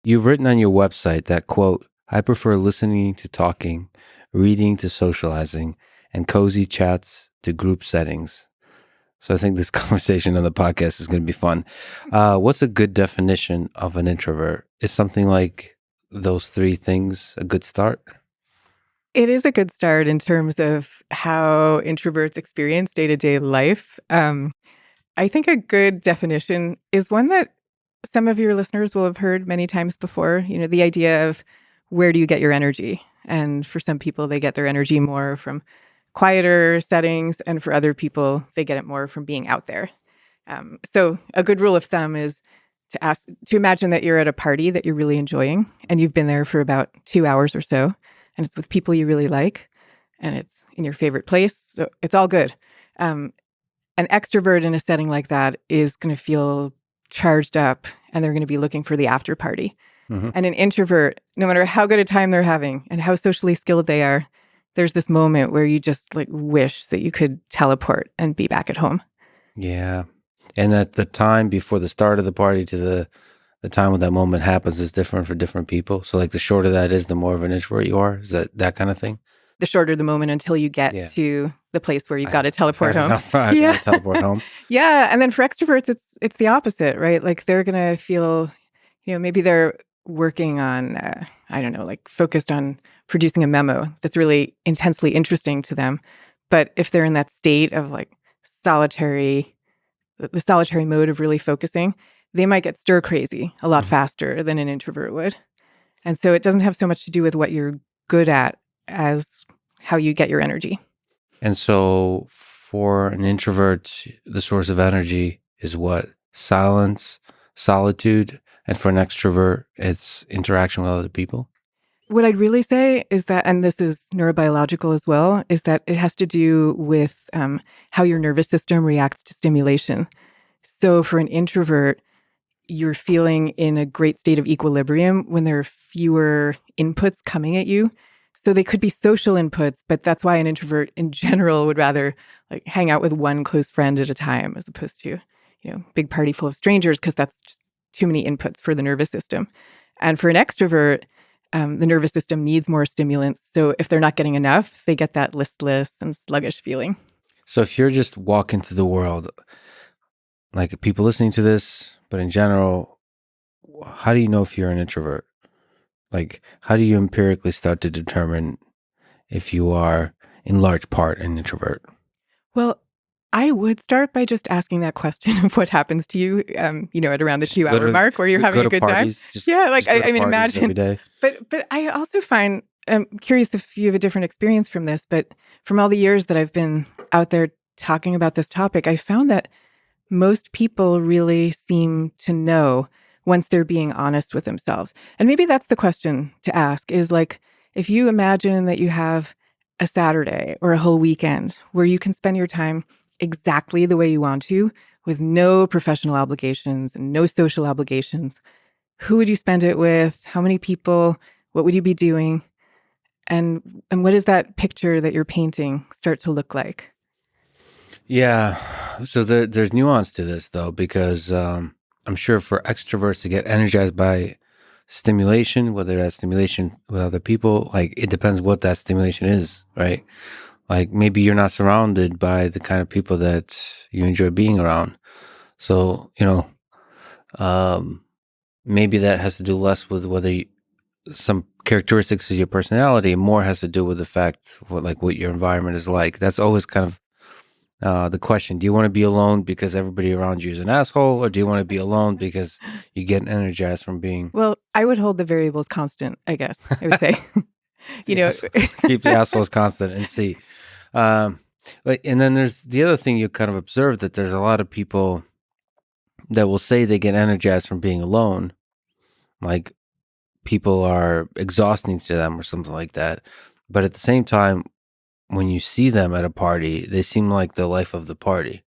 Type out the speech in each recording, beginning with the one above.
You've written on your website that, quote, I prefer listening to talking, reading to socializing, and cozy chats to group settings. So I think this conversation on the podcast is going to be fun. What's a good definition of an introvert? Is something like those three things a good start? It is a good start in terms of how introverts experience day-to-day life. I think a good definition is one that some of your listeners will have heard many times before. The idea of where do you get your energy? And for some people, they get their energy more from quieter settings. And for other people, they get it more from being out there. So a good rule of thumb is to imagine that you're at a party that you're really enjoying and you've been there for about 2 hours or so, and it's with people you really like and it's in your favorite place. So it's all good. An extrovert in a setting like that is going to feel charged up and they're going to be looking for the after party. Mm-hmm. And an introvert, no matter how good a time they're having and how socially skilled they are, there's this moment where you just wish that you could teleport and be back at home. Yeah. And that the time before the start of the party to the time when that moment happens is different for different people. So the shorter that is, the more of an introvert you are. Is that kind of thing? The shorter the moment until you get to the place where you've got to teleport home. I've got to teleport home. Yeah. And then for extroverts, it's the opposite, right? They're going to feel, maybe they're working on, focused on producing a memo that's really intensely interesting to them. But if they're in that state of the solitary mode of really focusing, they might get stir crazy a lot faster than an introvert would. And so it doesn't have so much to do with what you're good at as how you get your energy. And so for an introvert, the source of energy is what? Silence, solitude. And for an extrovert, it's interaction with other people. What I'd really say is that, and this is neurobiological as well, is that it has to do with how your nervous system reacts to stimulation. So for an introvert, you're feeling in a great state of equilibrium when there are fewer inputs coming at you. So they could be social inputs, but that's why an introvert in general would rather hang out with one close friend at a time as opposed to, big party full of strangers, because that's just too many inputs for the nervous system. And for an extrovert, the nervous system needs more stimulants. So if they're not getting enough, they get that listless and sluggish feeling. So if you're just walking through the world, people listening to this, but in general, how do you know if you're an introvert? How do you empirically start to determine if you are, in large part, an introvert? Well, I would start by just asking that question of what happens to you, at around the 2-hour mark where you're having a good parties, time. Imagine. Every day. But I also find, I'm curious if you have a different experience from this, but from all the years that I've been out there talking about this topic, I found that most people really seem to know once they're being honest with themselves. And maybe that's the question to ask is if you imagine that you have a Saturday or a whole weekend where you can spend your time exactly the way you want to with no professional obligations and no social obligations, who would you spend it with? How many people? What would you be doing? And what does that picture that you're painting start to look like? Yeah. So there's nuance to this, though, because I'm sure for extroverts to get energized by stimulation, whether that's stimulation with other people, it depends what that stimulation is, right? Maybe you're not surrounded by the kind of people that you enjoy being around. So, maybe that has to do less with some characteristics of your personality, more has to do with the fact what your environment is like. That's always kind of the question. Do you want to be alone because everybody around you is an asshole, or do you want to be alone because you get energized from being... Well, I would hold the variables constant, I guess, I would say. Keep the assholes constant and see. And then there's the other thing you kind of observe, that there's a lot of people that will say they get energized from being alone. People are exhausting to them or something like that. But at the same time, when you see them at a party, they seem like the life of the party.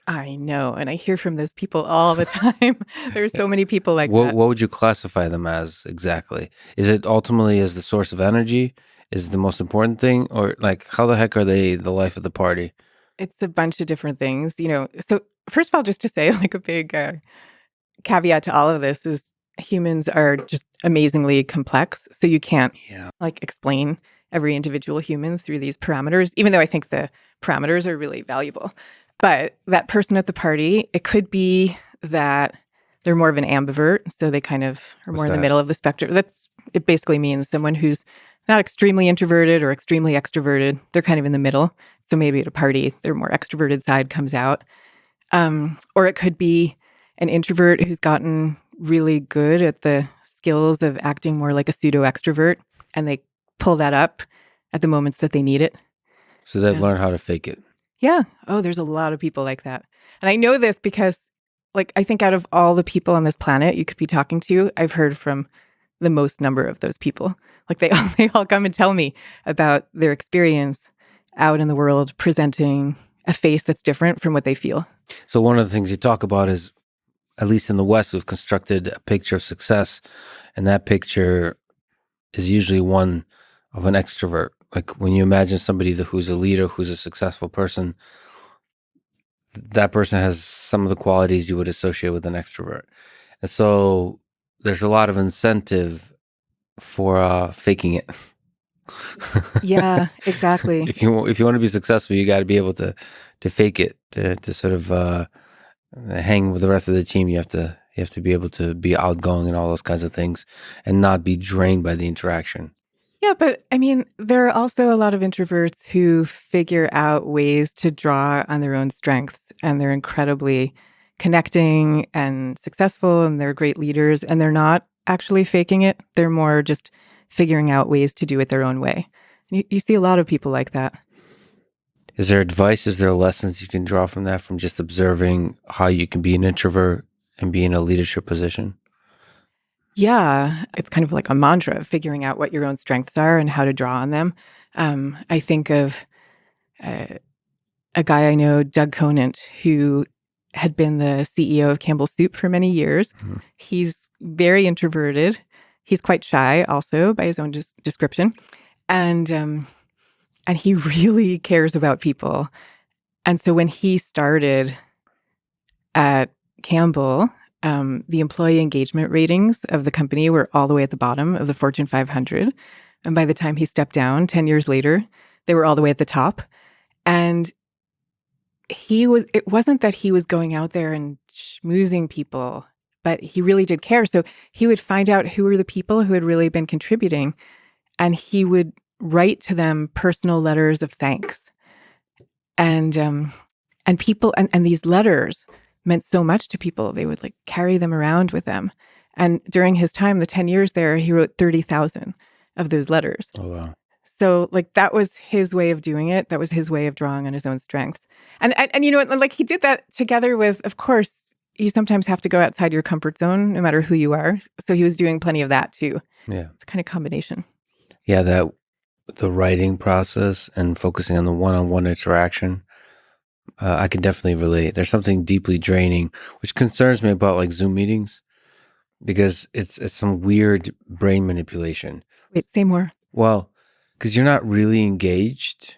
I know. And I hear from those people all the time. There's so many people like that. What would you classify them as exactly? Is it ultimately as the source of energy? Is it the most important thing? Or how the heck are they the life of the party? It's a bunch of different things, So first of all, just to say a big caveat to all of this is humans are just amazingly complex. So you can't Yeah. like explain every individual human through these parameters, even though I think the parameters are really valuable. But that person at the party, it could be that they're more of an ambivert. So they kind of are What's more in the that? middle of the spectrum. It basically means someone who's not extremely introverted or extremely extroverted. They're kind of in the middle. So maybe at a party, their more extroverted side comes out. Or it could be an introvert who's gotten really good at the skills of acting more like a pseudo extrovert, and they pull that up at the moments that they need it. So they've learned how to fake it. Yeah. Oh, there's a lot of people like that. And I know this because, like, I think out of all the people on this planet you could be talking to, I've heard from the most number of those people. Like, they all come and tell me about their experience out in the world presenting a face that's different from what they feel. So one of the things you talk about is, at least in the West, we've constructed a picture of success, and that picture is usually one of an extrovert. Like when you imagine somebody who's a leader, who's a successful person, that person has some of the qualities you would associate with an extrovert. And so there's a lot of incentive for faking it. Yeah, exactly. If you want to be successful, you got to be able to fake it, to sort of hang with the rest of the team. You have to be able to be outgoing and all those kinds of things, and not be drained by the interaction. Yeah, but I mean, there are also a lot of introverts who figure out ways to draw on their own strengths, and they're incredibly connecting and successful, and they're great leaders, and they're not actually faking it. They're more just figuring out ways to do it their own way. You see a lot of people like that. Is there advice? Is there lessons you can draw from that, from just observing how you can be an introvert and be in a leadership position? Yeah, it's kind of like a mantra of figuring out what your own strengths are and how to draw on them. I think of uh, a guy I know, Doug Conant, who had been the CEO of Campbell's Soup for many years. Mhm. He's very introverted. He's quite shy, also by his own description, and he really cares about people. And so when he started at Campbell, the employee engagement ratings of the company were all the way at the bottom of the Fortune 500. And by the time he stepped down 10 years later, they were all the way at the top. And it wasn't that he was going out there and schmoozing people, but he really did care. So he would find out who were the people who had really been contributing, and he would write to them personal letters of thanks. And people, and these letters meant so much to people. They would like carry them around with them. And during his time, the 10 years there, he wrote 30,000 of those letters. Oh, wow. So like that was his way of doing it. That was his way of drawing on his own strengths. And you know, like he did that together with, of course, you sometimes have to go outside your comfort zone, no matter who you are. So he was doing plenty of that too. Yeah. It's a kind of combination. Yeah, the writing process and focusing on the one-on-one interaction, I can definitely relate. There's something deeply draining, which concerns me about like Zoom meetings, because it's some weird brain manipulation. Wait, say more. Well, because you're not really engaged,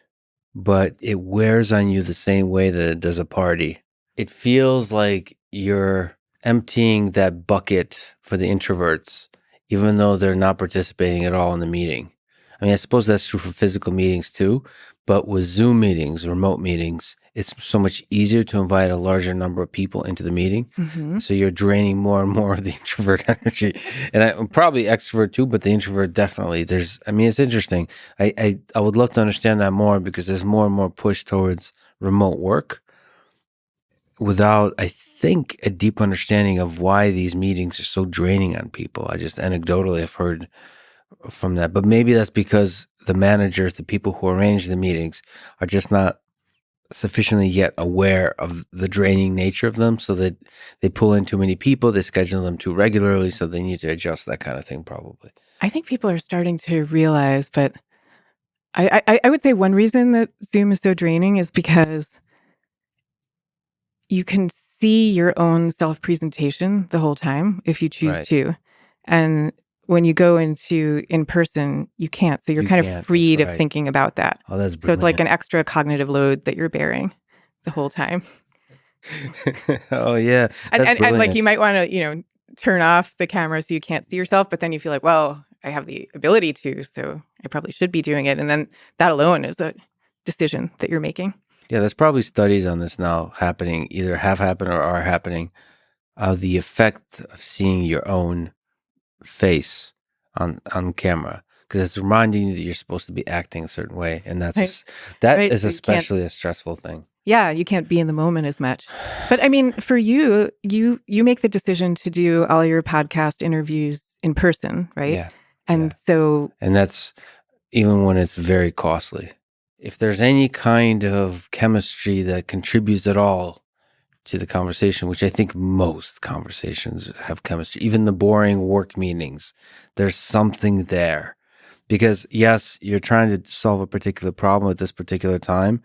but it wears on you the same way that it does a party. It feels like you're emptying that bucket for the introverts, even though they're not participating at all in the meeting. I mean, I suppose that's true for physical meetings too, but with Zoom meetings, remote meetings, it's so much easier to invite a larger number of people into the meeting. Mm-hmm. So you're draining more and more of the introvert energy. And I'm probably extrovert too, but the introvert definitely. It's interesting. I would love to understand that more, because there's more and more push towards remote work without, I think, a deep understanding of why these meetings are so draining on people. I just anecdotally have heard from that. But maybe that's because the managers, the people who arrange the meetings, are just not sufficiently yet aware of the draining nature of them, so that they pull in too many people, they schedule them too regularly, so they need to adjust, that kind of thing, probably. I think people are starting to realize, but I would say one reason that Zoom is so draining is because you can see your own self-presentation the whole time if you choose Right. to. And when you go into in person, you can't. So you're You kind can't, of freed that's of right. thinking about that. Oh, that's So it's like brilliant. an extra cognitive load that you're bearing the whole time. Oh, yeah. And That's like you brilliant. might want to, turn off the camera so you can't see yourself, but then you feel like, well, I have the ability to, so I probably should be doing it. And then that alone is a decision that you're making. Yeah, there's probably studies on this now happening, either have happened or are happening, the effect of seeing your own face on camera, because it's reminding you that you're supposed to be acting a certain way, and Right. that Right. is So you can't, especially a stressful thing. yeah, you can't be in the moment as much. But I mean, for you, you make the decision to do all your podcast interviews in person, right? Yeah, And yeah, so, and that's even when it's very costly. If there's any kind of chemistry that contributes at all to the conversation, which I think most conversations have chemistry, even the boring work meetings, there's something there. Because yes, you're trying to solve a particular problem at this particular time,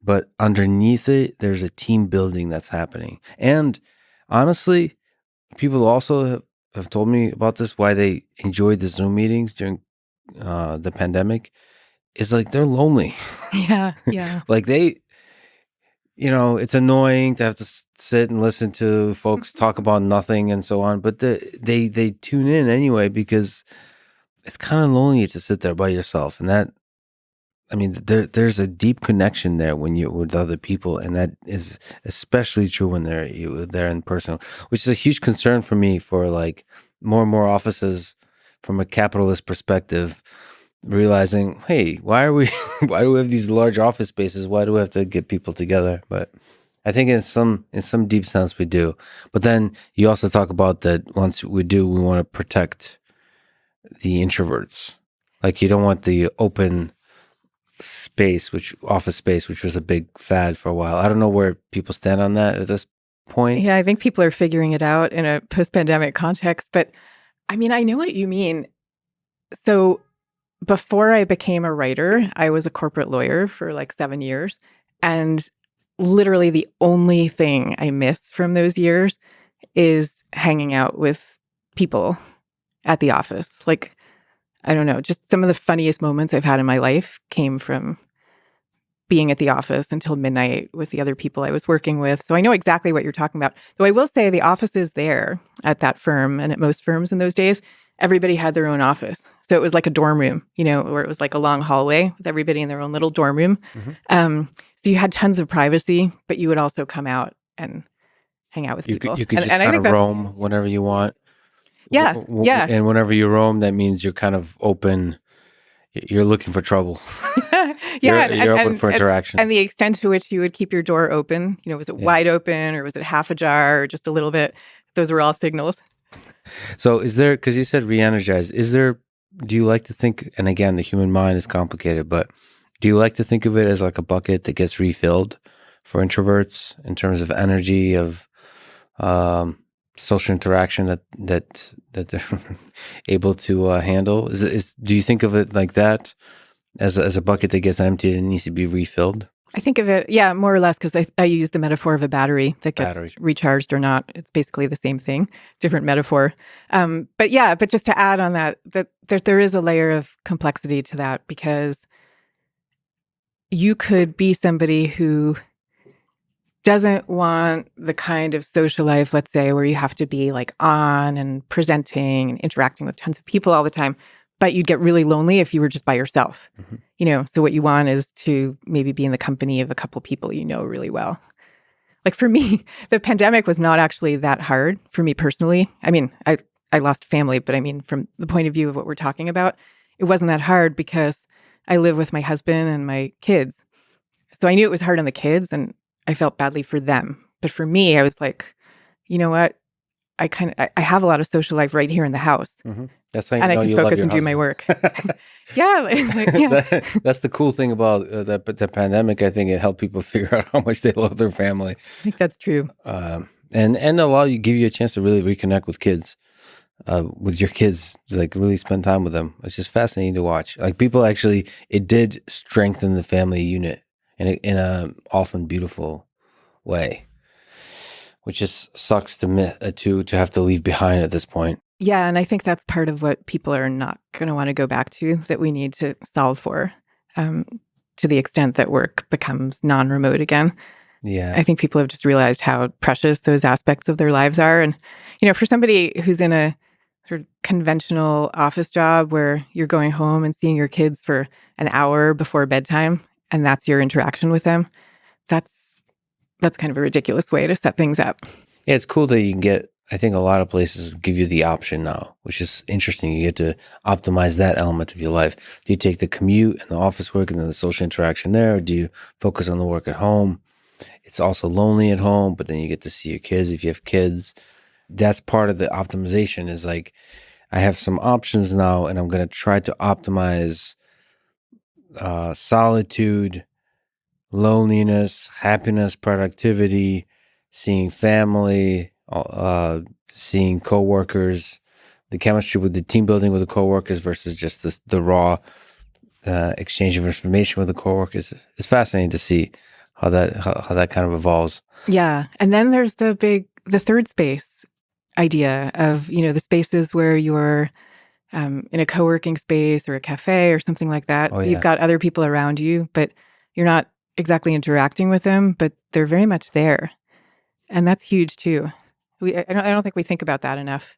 but underneath it, there's a team building that's happening. And honestly, people also have told me about this, why they enjoyed the Zoom meetings during the pandemic, is like they're lonely. yeah, yeah. Like it's annoying to have to sit and listen to folks talk about nothing and so on, but they tune in anyway, because it's kind of lonely to sit there by yourself. And that, I mean, there's a deep connection there when you're with other people, and that is especially true when they're in person, which is a huge concern for me, for like more and more offices from a capitalist perspective, realizing, hey, why are we why do we have these large office spaces? Why do we have to get people together? But I think in some deep sense we do. But then you also talk about that once we do, we want to protect the introverts. Like, you don't want the open space, which office space, which was a big fad for a while. I don't know where people stand on that at this point. Yeah, I think people are figuring it out in a post-pandemic context. But I mean, I know what you mean. So before I became a writer, I was a corporate lawyer for like 7 years. And literally the only thing I miss from those years is hanging out with people at the office. Like, I don't know, just some of the funniest moments I've had in my life came from being at the office until midnight with the other people I was working with. So I know exactly what you're talking about. Though I will say the office is there at that firm, and at most firms in those days, everybody had their own office. So it was like a dorm room, where it was like a long hallway with everybody in their own little dorm room. So you had tons of privacy, but you would also come out and hang out with people. You could just And I kind think of that's, roam whenever you want. yeah, yeah. And whenever you roam, that means you're kind of open. You're looking for trouble. Yeah, You're open for interaction. and the extent to which you would keep your door open, was it wide open, or was it half ajar, or just a little bit? Those were all signals. So is there, because you said re-energize, do you like to think, and again, the human mind is complicated, but do you like to think of it as like a bucket that gets refilled for introverts in terms of energy, of social interaction that they're able to handle? Do you think of it like that, as a bucket that gets emptied and needs to be refilled? I think of it, yeah, more or less, because I use the metaphor of a battery that gets Battery. recharged or not. It's basically the same thing, different metaphor. But just to add on that there is a layer of complexity to that, because you could be somebody who doesn't want the kind of social life, let's say, where you have to be like on and presenting and interacting with tons of people all the time, but you'd get really lonely if you were just by yourself. Mm-hmm. So what you want is to maybe be in the company of a couple people you know really well. Like for me, the pandemic was not actually that hard for me personally. I mean, I lost family, but I mean, from the point of view of what we're talking about, it wasn't that hard because I live with my husband and my kids. So I knew it was hard on the kids, and I felt badly for them. But for me, I was like, you know what? I have a lot of social life right here in the house. Mm-hmm. That's how you And I know can you love focus your and do my husband. work. Yeah. Yeah. That's the cool thing about the pandemic. I think it helped people figure out how much they love their family, I think that's true. and give you a chance to really reconnect with kids, with your kids, like really spend time with them. It's just fascinating to watch. Like, people actually, it did strengthen the family unit in a often beautiful way, which just sucks to have to leave behind at this point. Yeah. And I think that's part of what people are not going to want to go back to, that we need to solve for, to the extent that work becomes non-remote again. Yeah. I think people have just realized how precious those aspects of their lives are. And, for somebody who's in a sort of conventional office job where you're going home and seeing your kids for an hour before bedtime, and that's your interaction with them, that's kind of a ridiculous way to set things up. Yeah, it's cool that you can get, I think a lot of places give you the option now, which is interesting. You get to optimize that element of your life. Do you take the commute and the office work and then the social interaction there? Or do you focus on the work at home? It's also lonely at home, but then you get to see your kids if you have kids. That's part of the optimization is like, I have some options now and I'm going to try to optimize solitude, loneliness, happiness, productivity, seeing family, seeing coworkers, the chemistry with the team building with the coworkers versus just the raw exchange of information with the coworkers. It's fascinating to see how that kind of evolves. Yeah. And then there's the third space idea of, the spaces where you're in a co-working space or a cafe or something like that. Oh So you've yeah, got other people around you, but you're not exactly interacting with them, but they're very much there. And that's huge too. I don't think we think about that enough.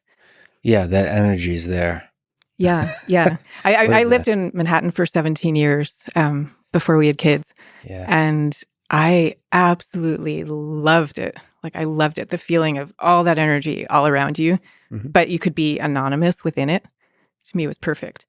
yeah, that energy is there. Yeah, yeah. I, I, What I is that? lived in Manhattan for 17 years before we had kids, Yeah. and I absolutely loved it. Like I loved it, the feeling of all that energy all around you, Hmm. but you could be anonymous within it. To me, it was perfect.